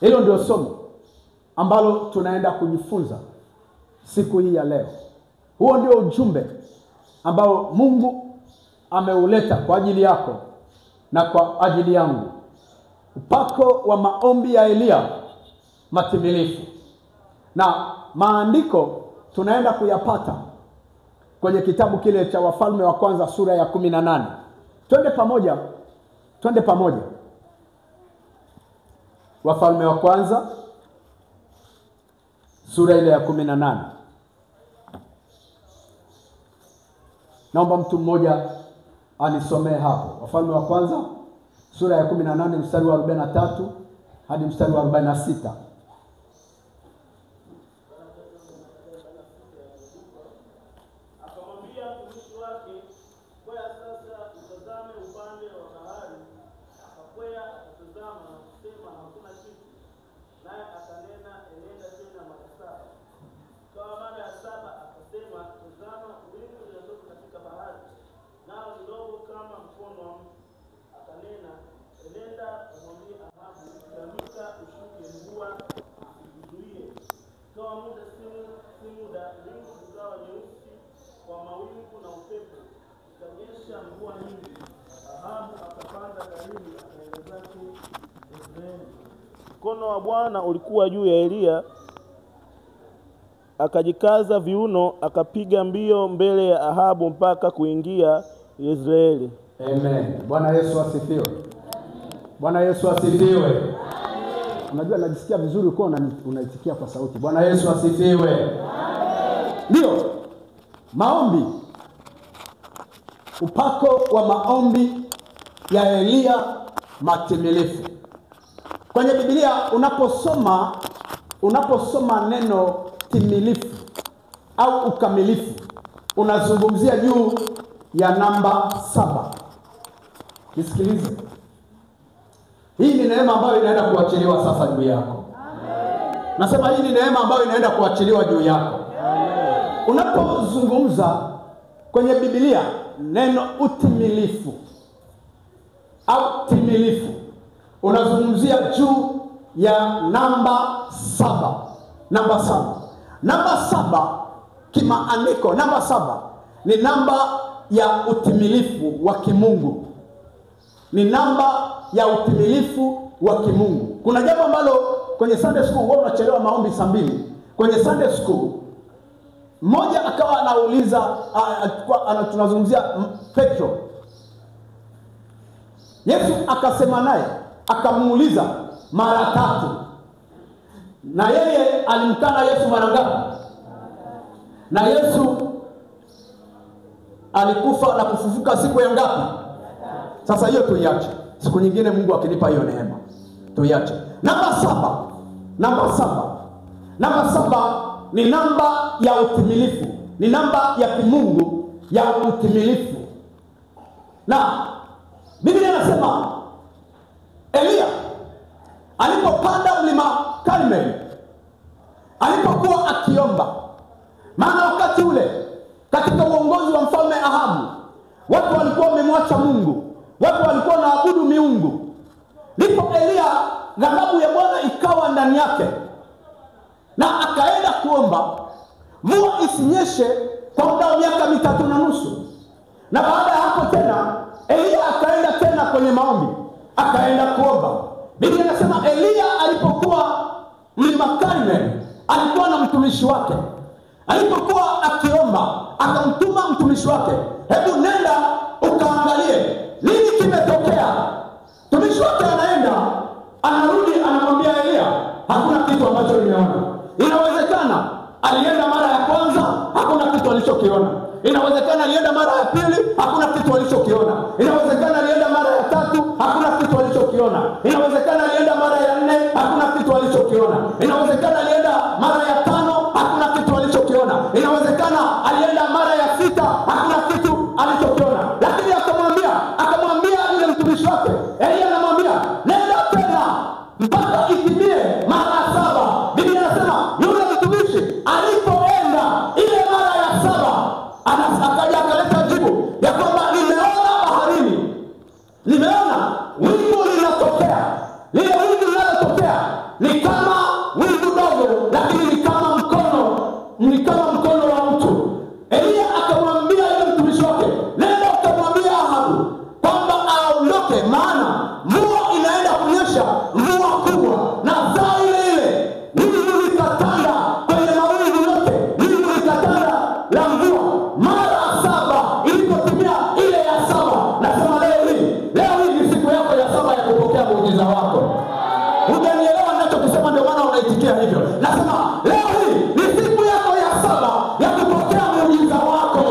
Hilo ndio somo ambalo tunaenda kujifunza siku hii ya leo. Huo ndio ujumbe ambao Mungu ameuleta kwa ajili yako na kwa ajili yangu. Upako wa maombi ya Elia matimilifu. Na maandiko tunaenda kuyapata kwenye kitabu kile cha Wafalme wa Kwanza sura ya 18. Twende pamoja. Wafalme wa Kwanza sura ile ya 18. Naomba mtu mmoja anisomee hapo. Wafalme wa Kwanza sura ya 18 mstari wa 43 hadi mstari wa 46. Mkono wa Bwana ulikuwa juu ya Elia, akajikaza viuno, akapiga mbio mbele ya Ahabu mpaka kuingia Yezreeli. Amen. Bwana Yesu asifiwe. Bwana Yesu asifiwe. Unajua najisikia vizuri uko unaitikia kwa sauti. Bwana Yesu asifiwe. Ndio. Maombi. Upako wa maombi ya Elia matimilifu. Kwenye Biblia unaposoma neno timilifu au ukamilifu, unazungumzia juu ya namba 7. Nisikilize. Hii ni neema ambayo inaenda kuachiliwa sasa juu yako. Amen. Nasema hii ni neema ambayo inaenda kuachiliwa juu yako. Amen. Unapozungumza kwenye Biblia neno utimilifu au timilifu, unazungumzia juu ya namba 7. Namba 7. Namba 7 kimaandiko, namba 7 ni namba ya utimilifu wa kimungu. Ni namba ya utimilifu wa kimungu. Kuna jambo ambalo kwenye Sunday school wao wanachelewa maombi saa 2. Kwenye Sunday school mmoja akawa anauliza tunazungumzia Petro. Yesu akasema naye, akamuuliza mara 3. Na yeye alimkana Yesu mara ngapi? Na Yesu alikufa na kufufuka siku ya ngapi? Sasa hiyo tuiache. Siku nyingine Mungu akinipa hiyo neema, tuiache. Namba 7. Namba 7. Namba 7 ni namba ya utimilifu. Ni namba ya kimungu ya utimilifu. Na Biblia inasema Elia alipopanda mlima Karmeli, alipokuwa akiomba, maana wakati ule katika uongozi wa mfalme Ahabu watu walikuwa wamemwacha Mungu, watu walikuwa wanaabudu miungu. Ndipo Elia ghadhabu ya Bwana ikawa ndani yake, na akaenda kuomba mvua isinyeshe kwa muda wa miaka 3.5. Na baada ya hapo tena Elia akaenda tena kwenye maombi, akaenda kuomba. Biblia inasema Elia alipokuwa mlima Karmeli alikuwa na mtumishi wake. Alipokuwa akiomba akamtuma mtumishi wake, hebu nenda ukaangalie nini kimetokea. Mtumishi wake anaenda, anarudi, anamwambia Elia, hakuna kitu ambacho nimeona. Inawezekana alienda mara ya kwanza, hakuna kitu alichokiona. Inawezekana alienda mara ya pili, hakuna kitu alichokiona. Inawezekana alienda mara ya 3, hakuna kitu alichokiona. Inawezekana alienda mara ya 4, hakuna kitu alichokiona. Inawezekana alienda mara ya 5, hakuna kitu alichokiona. Inawezekana alienda mara ya 6, hakuna kitu alichokiona. Lakini akamwambia yule mtumishi wake, Elia anamwambia, nenda tena mpaka itimie mara 7. Biblia inasema yule mtumishi alipoenda ile mara ya 7, akaja akaleta jibu ya kwamba nimeona baharini, nimeona wingu linatokea. Lile wingu linalotokea ni kama wingu dogo, lakini ni kama mkono wa mtu. Elia akamwambia yule mtumishi wake, nenda ukamwambia Ahabu kwamba aondoke, maana mvua inaenda kunyesha, mvua kubwa, na saa ile ile wingu likatanda kwenye mawingu yote, wingu likatanda la mvua mara 7. Ilipotimia ile ya 7, nasema leo hii ni siku yako ya 7 ya kupokea muujiza wako. Hujanielewa ninachokisema, ndio maana unaitikia hivyo. Nasema leo hii ni siku yako ya 7 ya kupokea muujiza wako.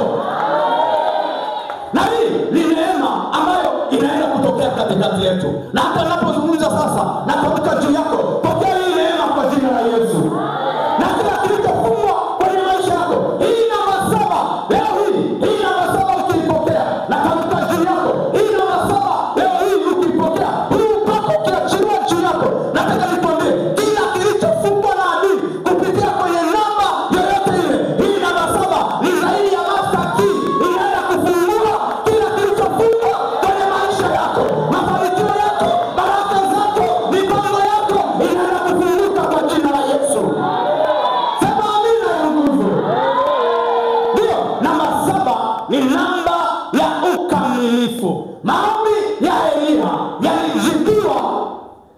Na hii ni neema ambayo inaenda kutokea katikati yetu. Na hata ninapozungumza sasa, natamka juu yako, pokea hii neema kwa jina la Yesu. Na kila kilichofungwa kwenye maisha yako, hii namba 7, leo hii namba 7 ukipokea, natamka juu yako, hii namba 7 leo hii ukipokea, huu upako ukiachiliwa juu yako. Nataka nikwambie, kila kilichofungwa na adui kupitia kwenye namba yoyote ile, hii namba 7 ni zaidi ya master key, inaenda kufungua kila kilichofungwa kwenye maisha yako, mafanikio yako, baraka zako, mipango yako, inaenda kufunguka kwa jina la Yesu. Sema amina ya nguvu. Ndio, namba 7 ni namba ya ukamilifu. Maombi ya Elia yalijibiwa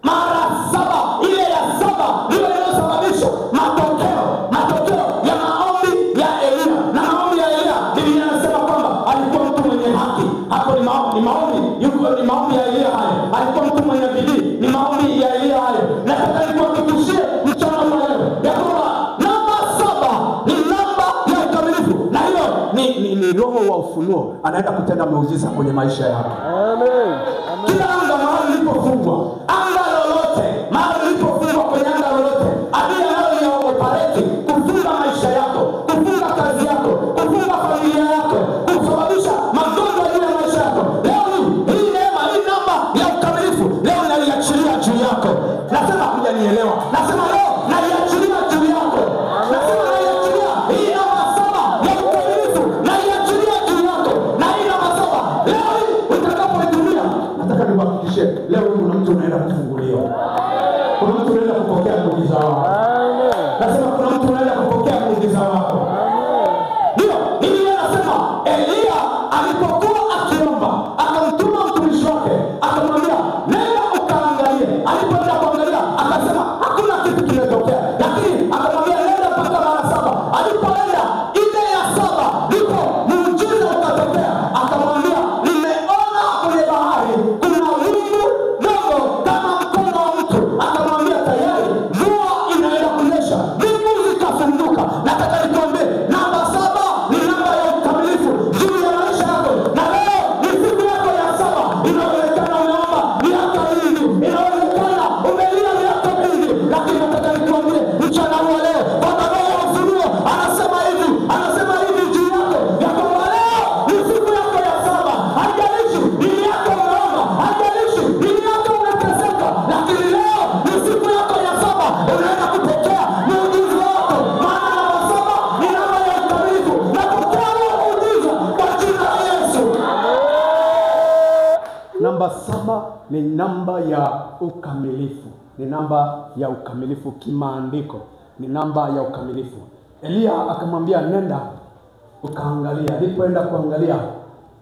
mara 7. Ile ya 7 ndio iliyosababisha matokeo ya maombi ya Elia. Na maombi ya Elia, Biblia inasema kwamba alikuwa mtu mwenye haki. Hapo ni maombi ya Elia hayo. Alikuwa mtu mwenye bidii, ni maombi ya Elia hayo. Nataka nikuhakikishie mchana wa leo ya kwamba namba 7 ni namba ya ukamilifu. Na hiyo ni roho wa ufunuo, anaenda kutenda muujiza kwenye maisha yako. Amen. Kila anga mahali lilipofungwa, anga lolote mahali lilipofungwa, kwenye anga lolote adui anayoyaoperate kufunga maisha yako, kufunga kazi yako, kufunga familia yako, kusababisha magonjwa juu ya maisha yako, leo hii neema, hii namba ya ukamilifu leo naiachilia juu yako. Nasema hujanielewa. Nasema leo naiachilia juu yako. Nasema naiachilia hii namba 7 ya ukamilifu, naiachilia juu yako. Na hii namba 7 leo hii utakapoitumia, nataka nikuhakikishie leo kuna mtu anaenda kufunguliwa. Kuna mtu anaenda kupokea muujiza wako. Nasema kuna mtu anaenda kupokea muujiza wako. Ndio, Biblia inasema Elia alipokuwa akiomba, akamtuma mtumishi wake, akamwambia nenda ukaangalie. Alipoenda kuangalia, akasema hakuna kitu kimetokea, lakini akamwambia nenda mpaka mara 7. Alipoenda ile ya 7 ndipo muujiza ukatokea. Akamwambia nimeona kwenye bahari kuna wingu dogo kama mkono wa mtu. Akamwambia tayari mvua inaenda kunyesha, wingu zikafunguka. Nataka nikwambie namba 7 ni namba ya ukamilifu juu ya maisha yako. Na leo ni siku yako ya 7. Inaonekana umeomba miaka mingi, inaonekana umelia miaka mingi, lakini nataka nikwambie mchana huu leo kwamba roho ya ufunuo anasema hivi juu yako ya kwamba leo ni siku yako ya 7. Haijalishi ni miaka umeomba, haijalishi ni miaka umeteseka, lakini leo ni siku yako ya 7. Unaenda kupokea muujiza wako, maana namba 7 ni namba ya ukamilifu. Napokea leo muujiza kwa jina la Yesu. Namba 7 ni namba ya ukamilifu. Ni namba ya ukamilifu kimaandiko. Ni namba ya ukamilifu. Elia akamwambia nenda ukaangalia. Alipoenda kuangalia,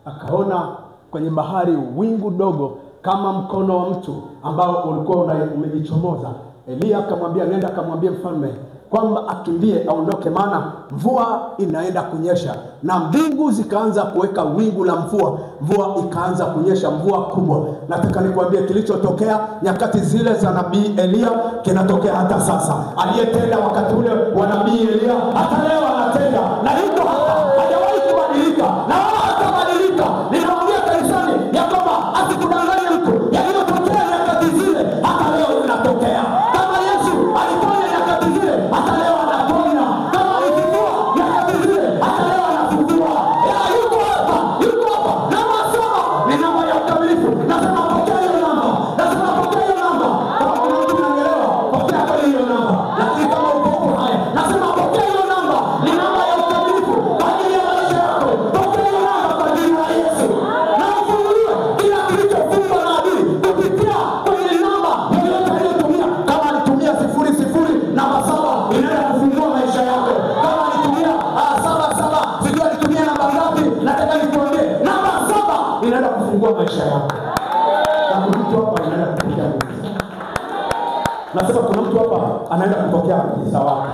akaona kwenye bahari wingu dogo kama mkono wa mtu ambao ulikuwa umejichomoza. Elia akamwambia nenda akamwambia mfalme kwamba akimbie aondoke, maana mvua inaenda kunyesha. Na mbingu zikaanza kuweka wingu la mvua ikaanza kunyesha, mvua kubwa. Nataka nikwambie kilichotokea nyakati zile za nabii Elia kinatokea hata sasa. Aliyetenda wakati ule wa nabii Elia hata leo anatenda, na yuko hapa, hajawahi kubadilika na wala hatabadilika. Ninaongea kanisani ya kwamba asikudanganye mtu, yaliyotokea nyakati zile hata leo inatokea. Kama Yesu aliponya nyakati zile, hata leo anaponya. Kama alifufua nyakati zile, hata leo anafufua. Yuko hapa. Namba 7 ni namba ya ukamilifu. Nasema pokea hiyo namba. Kama kuna mtu anaelewa, pokea kwa hiyo namba. Lakini kama uko haya, nasema pokea hiyo namba. Ni namba ya ukamilifu. Nasema kuna mtu hapa anaenda kupokea muujiza wake.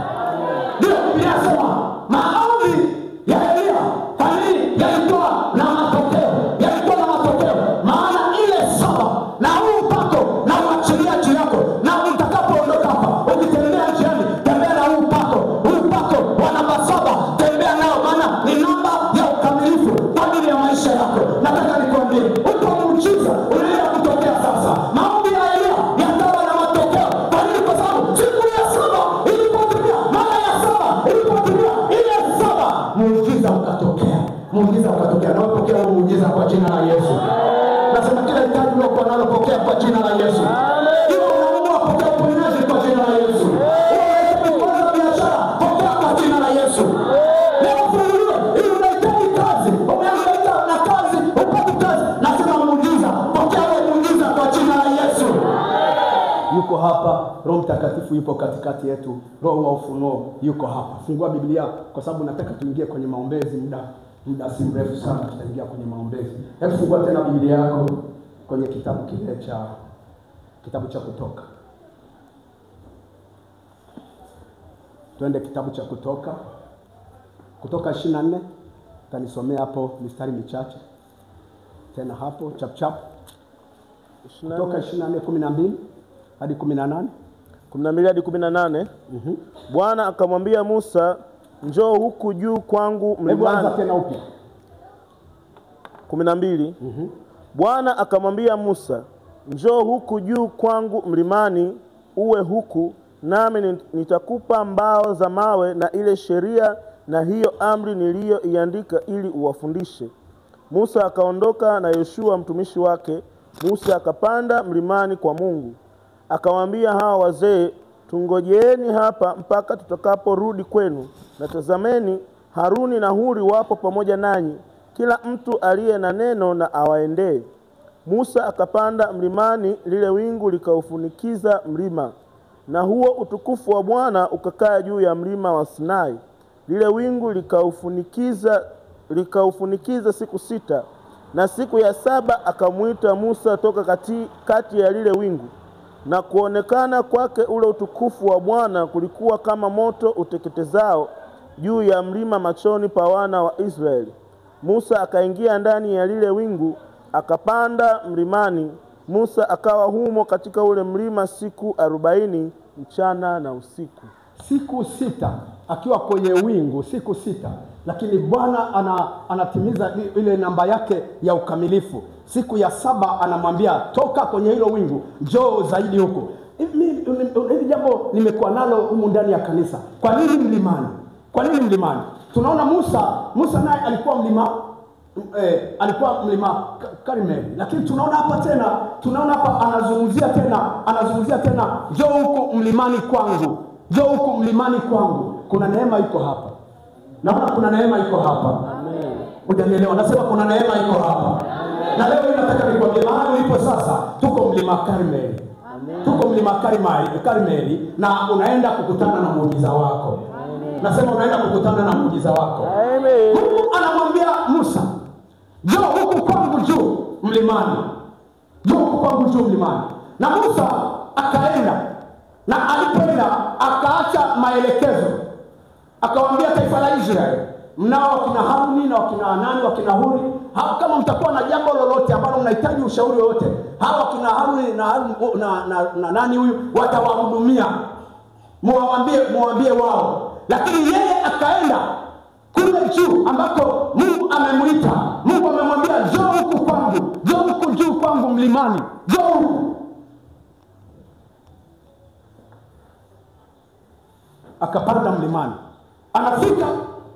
Ndio Biblia inasema maombi ya Elia kwa nini yalikuwa na matokeo? Yalikuwa na matokeo maana ile saba na huu upako na uachilia juu yako, na utakapoondoka hapa ukitembea njiani, tembea na huu upako. Huu upako wa namba 7 tembea nao, maana ni namba ya ukamilifu kwa ajili ya maisha yako. Nataka nikwambie uko muujiza unaenda kutokea sasa. Maombi ya Elia yakawa na matokeo. Kwa nini? Kwa sababu siku ya 7 ilipotimia, mara ya 7 ilipotimia, ile 7 muujiza ukatokea. Muujiza ukatokea. Na upokea huo muujiza kwa jina la Yesu. Nasema kila hitaji lako analopokea kwa jina la Yesu. Hiyo unaamua pokea uponyaji kwa jina la Yesu. Unahitaji kuanza biashara, pokea kwa jina la Yesu. Leo funguliwe. Ili unahitaji kazi, umehangaika na kazi, upate kazi. Nasema muujiza, pokea huo muujiza kwa jina la Yesu. Yuko hapa, Roho Mtakatifu yupo katikati yetu. Roho wa ufunuo yuko hapa. Fungua Biblia kwa sababu nataka tuingie kwenye maombezi muda si mrefu sana tutaingia kwenye maombezi. Hebu fungua tena Biblia yako kwenye kitabu kile cha Kutoka. Twende kitabu cha Kutoka 24. Tanisomea hapo mistari michache. Tena hapo chap. Kutoka 24:12 hadi 18. 12 hadi 18. Bwana akamwambia Musa, njoo huku juu kwangu mlimani. Hebu anza tena upya. 12. Bwana akamwambia Musa, njoo huku juu kwangu mlimani, uwe huku, nami nitakupa mbao za mawe na ile sheria na hiyo amri niliyoiandika ili uwafundishe. Musa akaondoka na Yoshua mtumishi wake. Musa akapanda mlimani kwa Mungu. Akawaambia hawa wazee, tungojeeni hapa mpaka tutakaporudi kwenu. Na tazameni, Haruni na Huri wapo pamoja nanyi, kila mtu aliye na neno na awaendee. Musa akapanda mlimani, lile wingu likaufunikiza mlima, na huo utukufu wa Bwana ukakaa juu ya mlima wa Sinai. Lile wingu likaufunikiza siku 6, na siku ya 7 akamwita Musa toka kati ya lile wingu, na kuonekana kwake ule utukufu wa Bwana kulikuwa kama moto uteketezao juu ya mlima machoni pa wana wa Israeli. Musa akaingia ndani ya lile wingu, akapanda mlimani. Musa akawa humo katika ule mlima siku 40 mchana na usiku. Siku 6 akiwa kwenye wingu, siku 6. Lakini Bwana anatimiza ile namba yake ya ukamilifu. Siku ya 7 anamwambia toka kwenye hilo wingu, njoo zaidi huko. Hili jambo nimekuwa nalo humu ndani ya kanisa. Kwa nini mlimani? Kwa nini mlimani? Tunaona Musa naye alikuwa mlima Karmeli. Lakini tunaona hapa anazungumzia tena njoo huko mlimani kwangu. Njoo huko mlimani kwangu. Kuna neema iko hapa. Naona kuna neema iko hapa. Amen. Hujanielewa? Nasema kuna neema iko hapa. Amen. Na leo nataka nikwambie mahali ulipo sasa, tuko mlima Karmeli. Amen. Tuko mlima Karmeli na unaenda kukutana na muujiza wako. Amen. Nasema unaenda kukutana na muujiza wako. Amen. Mungu anamwambia Musa, njoo huku kwangu juu mlimani. Njoo huku kwangu juu mlimani. Na Musa akaenda. Na alipoenda akaacha maelekezo. Akawaambia taifa la Israeli, mnao wakina Haruni na wakina nani, wakina Huri, kama mtakuwa na jambo lolote ambalo mnahitaji ushauri wote, hawa wakina Haruni na nani huyu watawahudumia. Muambie wao. Lakini yeye akaenda kule juu ambako Mungu amemwita. Mungu amemwambia njoo huku kwangu, njoo huku juu kwangu mlimani, njoo huku. Akapanda mlimani. Anafika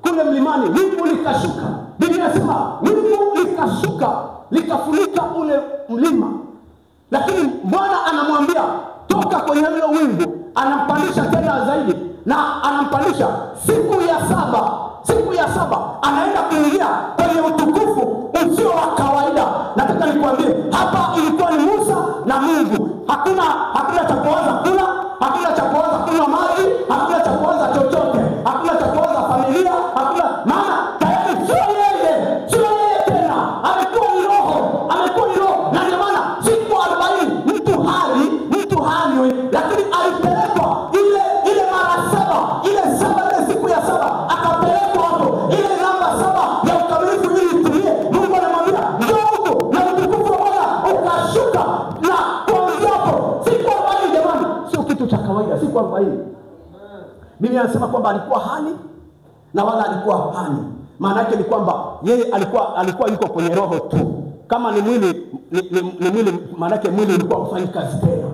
kule mlimani, wingu likashuka. Biblia inasema wingu likashuka likafunika ule mlima. Lakini Bwana anamwambia toka kwenye hilo wingu, anampandisha tena zaidi na anampandisha siku ya 7. Siku ya 7 anaenda kuingia kwenye utukufu usio wa kawaida. Nataka nikwambie hapa ilikuwa ni Musa na Mungu. Hakuna cha kuanza kula, hakuna cha kuanza kunywa maji, hakuna cha kuanza chochote, hakuna cha kuanza familia, hakuna, maana tayari sio yeye tena, amekuwa ni roho. Na ndio maana siku 40 mtu hali, lakini alipo kitu cha kawaida, si kwa 40. Biblia inasema kwamba alikuwa hani na wala alikuwa hani. Maana yake ni kwamba yeye alikuwa yuko kwenye roho tu. Kama ni mwili ni mwili, maana yake mwili ulikuwa kufanya kazi tena.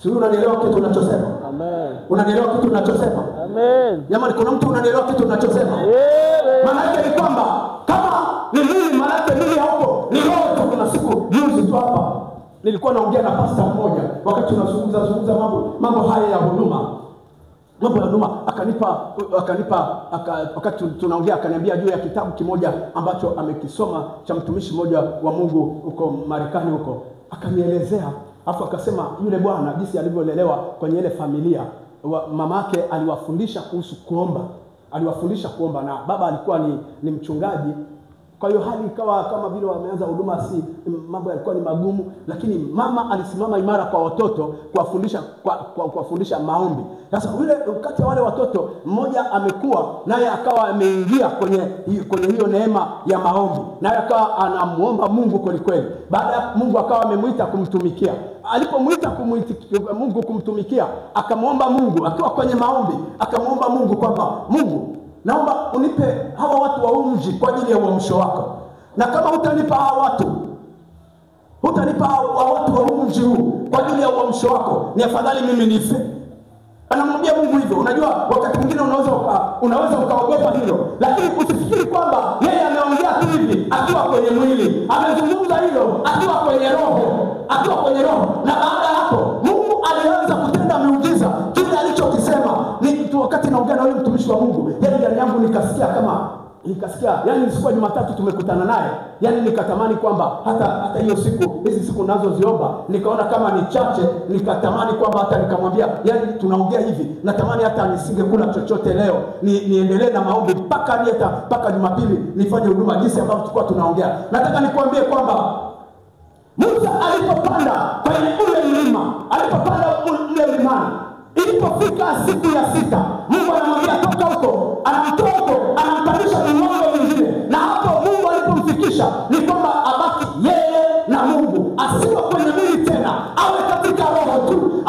Sio, unanielewa kitu ninachosema? Amen. Unanielewa kitu ninachosema? Amen. Jamani, kuna mtu unanielewa kitu ninachosema? Maana yake ni kwamba kama ni mwili, maana yake mwili haupo, ni roho tu. Kuna siku juzi tu hapa nilikuwa naongea na pastor mmoja wakati tunazungumza mambo haya ya huduma. Mambo ya huduma akanipa wakati tunaongea akaniambia juu ya kitabu kimoja ambacho amekisoma cha mtumishi mmoja wa Mungu huko Marekani huko. Akanielezea, afu akasema yule bwana jinsi alivyolelewa kwenye ile familia, mamake aliwafundisha kuhusu kuomba. Aliwafundisha kuomba na baba alikuwa ni mchungaji. Kwa hiyo hali ikawa kama vile wameanza huduma, si mambo yalikuwa ni magumu, lakini mama alisimama imara kwa watoto kuwafundisha maombi. Sasa yule kati ya wale watoto mmoja amekuwa naye akawa ameingia kwenye hiyo neema ya maombi, naye akawa anamuomba Mungu kweli kweli. Baada ya Mungu akawa amemuita kumtumikia. Alipomuita Mungu kumtumikia, akamuomba Mungu akiwa kwenye maombi, akamuomba Mungu kwamba Mungu, naomba unipe hawa watu wa mji kwa ajili ya uamsho wako. Na kama hutanipa hawa watu wa mji huu kwa ajili ya uamsho wako, ni afadhali mimi nife. Anamwambia Mungu hivyo. Unajua wakati mwingine unaweza ukaogopa hilo, lakini usifikiri kwamba yeye ameongea tu hivi akiwa kwenye mwili. Amezungumza hilo akiwa kwenye roho. Na baada ya hapo Mungu alianza kutenda miujiza. Kile alichokisema ni wakati naongea na yule mtumishi wa Mungu, yeye ndani yangu nikasikia yani siku ya Jumatatu tumekutana naye, yani nikatamani kwamba hata hiyo hizi siku nazoziomba nikaona kama ni chache, nikatamani kwamba hata nikamwambia, yani tunaongea hivi, natamani hata nisingekula chochote leo, niendelee na maombi mpaka Jumapili nifanye huduma jinsi ambavyo tulikuwa tunaongea. Nataka nikwambie kwamba Musa alipopanda kwenye ule mlima, ilipofika siku ya 6, Mungu anamwambia toka huko, anamtoa huko, anampandisha milango mingine. Na hapo Mungu alipomfikisha ni kwamba abaki yeye na Mungu, asiwe kwenye mwili tena, awe katika roho tu,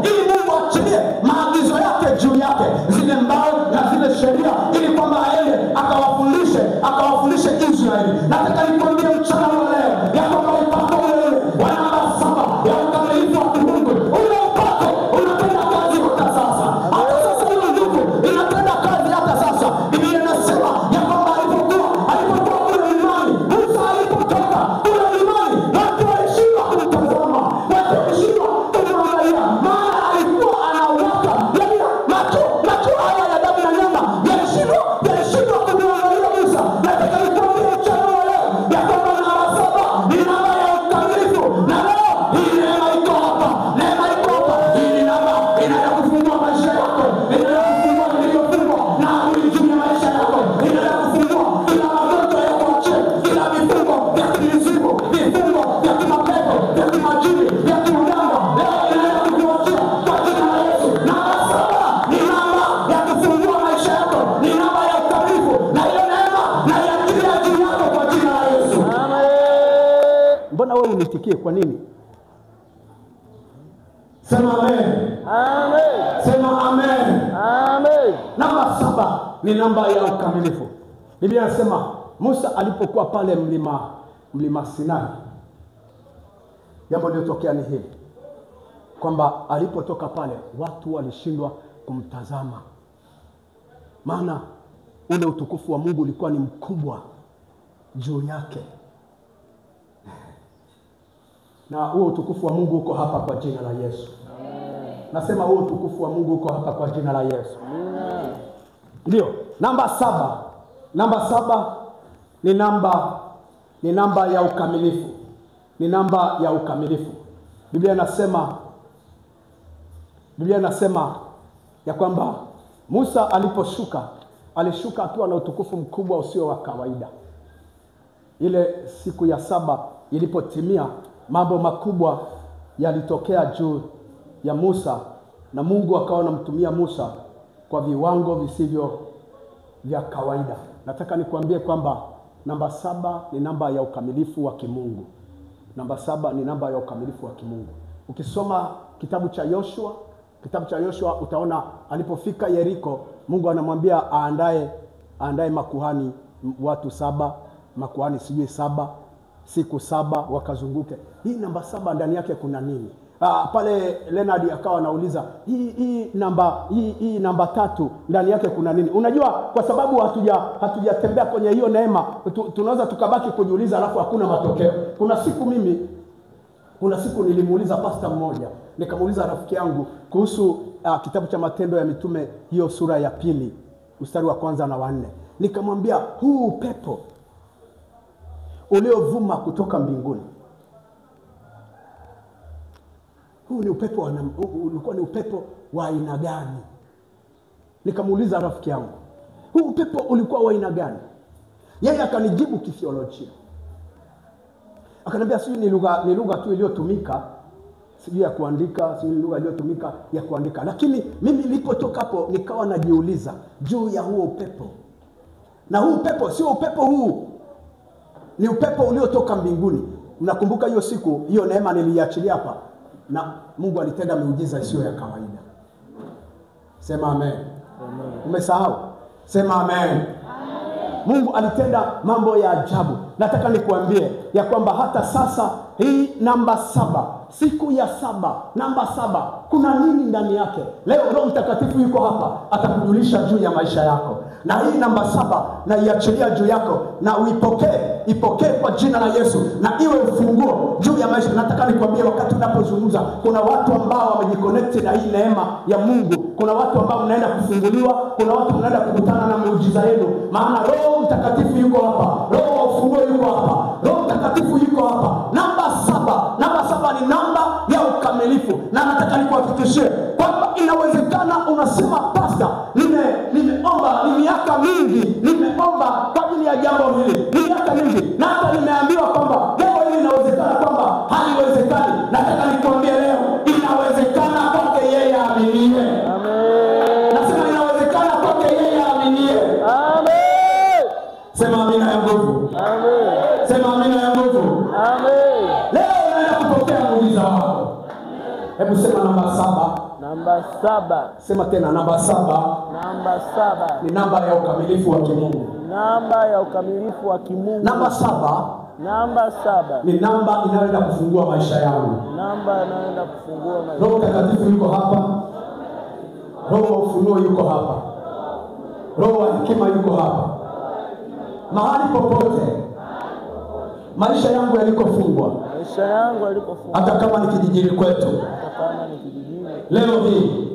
ili Mungu achilie maagizo yake juu yake, zile mbao na zile sheria, ili kwamba aende akawafundishe Israeli. Nataka nikwambie mchana wa leo ya kwamba upako ule wa namba 7 ya ukamilifu wa Mungu, ule upako unatenda kazi hata sasa. Hata sasa ile nguvu inatenda kazi hata sasa. Biblia inasema ya kwamba alipokuwa kule mlimani, Musa alipotoka kule mlimani, watu walishindwa kumtazama, watu walishindwa kumwangalia, maana alikuwa anawaka. Yani macho haya ya damu na nyama yalishindwa kumwangalia Musa. Nataka nikwambie mchana wa leo ya kwamba namba 7 ni namba ya ukamilifu. Na leo hii neema iko hapa. Hii namba inaenda kufungua maisha yako, inaenda kufungua iliyofungwa na juu ya maisha yako, inaenda kufungua kila magonjwa ya kuache, kila vifungo vya kimizimu, vifungo vya kimapepo, vya kimajini, vya kiuganga. Leo inaenda kukuachia kwa jina la Yesu. Namba 7 ni namba ya kufungua maisha yako, ni namba ya ukamilifu, na hiyo neema na iachilia juu yako kwa jina la Yesu. Amen. Mbona wewe unitikie kwa nini? Sema amen. Amen. Sema amen. Amen. Namba 7 ni namba ya ukamilifu. Biblia inasema Musa alipokuwa pale mlima Sinai, jambo lilotokea ni hili kwamba alipotoka pale watu walishindwa kumtazama, maana ule utukufu wa Mungu ulikuwa ni mkubwa juu yake. Na huo utukufu wa Mungu uko hapa kwa jina la Yesu. Amen. Nasema huo utukufu wa Mungu uko hapa kwa jina la Yesu. Amen. Ndio, namba 7. Namba 7 ni namba ya ukamilifu. Ni namba ya ukamilifu. Biblia inasema ya kwamba Musa alishuka akiwa na utukufu mkubwa usio wa kawaida. Ile siku ya 7 ilipotimia, mambo makubwa yalitokea juu ya Musa, na Mungu akawa anamtumia Musa kwa viwango visivyo vya kawaida. Nataka nikwambie kwamba namba 7 ni namba ya ukamilifu wa kimungu. Namba 7 ni namba ya ukamilifu wa kimungu. Ukisoma kitabu cha Yoshua utaona alipofika Yeriko, Mungu anamwambia aandae makuhani watu 7, makuhani sijui 7, siku 7 wakazunguke. Hii namba 7 ndani yake kuna nini? Pale Leonard akawa anauliza hii namba 3 ndani yake kuna nini? Unajua, kwa sababu hatujatembea kwenye hiyo neema, tunaweza tukabaki kujiuliza alafu hakuna matokeo. Kuna siku nilimuuliza pastor mmoja, nikamuuliza rafiki yangu kuhusu kitabu cha Matendo ya Mitume, hiyo sura ya 2 mstari wa 1 na 4. Nikamwambia, huu upepo uliovuma kutoka mbinguni, huu ni upepo ulikuwa ni upepo wa aina gani? Nikamuuliza rafiki yangu, huu upepo ulikuwa wa aina gani? Yeye akanijibu kithiolojia. Akaniambia sijui ni lugha tu iliyotumika, sijui ya kuandika, sijui lugha iliyotumika ya kuandika. Lakini mimi nilipotoka hapo nikawa najiuliza juu ya huo upepo. Na huu upepo sio upepo huu, ni upepo uliotoka mbinguni. Mnakumbuka hiyo siku, hiyo neema niliachilia hapa, na Mungu alitenda miujiza isiyo ya kawaida. Sema amen. Umesahau? Sema amen. Mungu alitenda mambo ya ajabu. Nataka nikuambie ya kwamba hata sasa hii namba 7, siku ya 7, namba 7, kuna nini ndani yake? Leo Roho Mtakatifu yuko hapa, atakujulisha juu ya maisha yako. Na hii namba 7 na iachilia juu yako, na ipokee kwa jina la Yesu, na iwe ufunguo juu ya maisha. Nataka nikwambie, wakati unapozungumza, kuna watu ambao wamejiconnect na hii neema ya Mungu. Kuna watu ambao mnaenda kufunguliwa, kuna watu mnaenda kukutana na miujiza yenu, maana Roho Mtakatifu yuko hapa. Roho wa ufunguo yuko hapa. Roho Mtakatifu yuko hapa. Namba 7 ni namba ya ukamilifu. Na nataka nikuhakikishie kwamba inawezekana unasema, pastor, nimeomba ni miaka mingi, nimeomba kwa ajili ya jambo hili ni miaka mingi, na hata nimeambiwa kwamba jambo hili inawezekana, kwamba haliwezekani. Nataka nikwambie leo, inawezekana kwake yeye aaminiye. Amen. Nasema inawezekana kwake yeye aaminiye. Amen. Sema amina ya nguvu. Amen. Sema amina ya nguvu. Amen. Leo unaenda kupokea muujiza wako. Hebu sema namba 7. Namba 7. Sema tena namba 7. Namba 7 ni namba ya ukamilifu wa kimungu. Namba ya ukamilifu wa kimungu. Namba 7. Namba 7 ni namba inayoenda kufungua maisha yangu. Namba inayoenda kufungua maisha. Roho Mtakatifu yuko hapa. Roho wa ufunuo yuko hapa. Roho wa hekima yuko hapa. Mahali popote maisha yangu yalikofungwa, hata kama ni kijijini kwetu, leo hii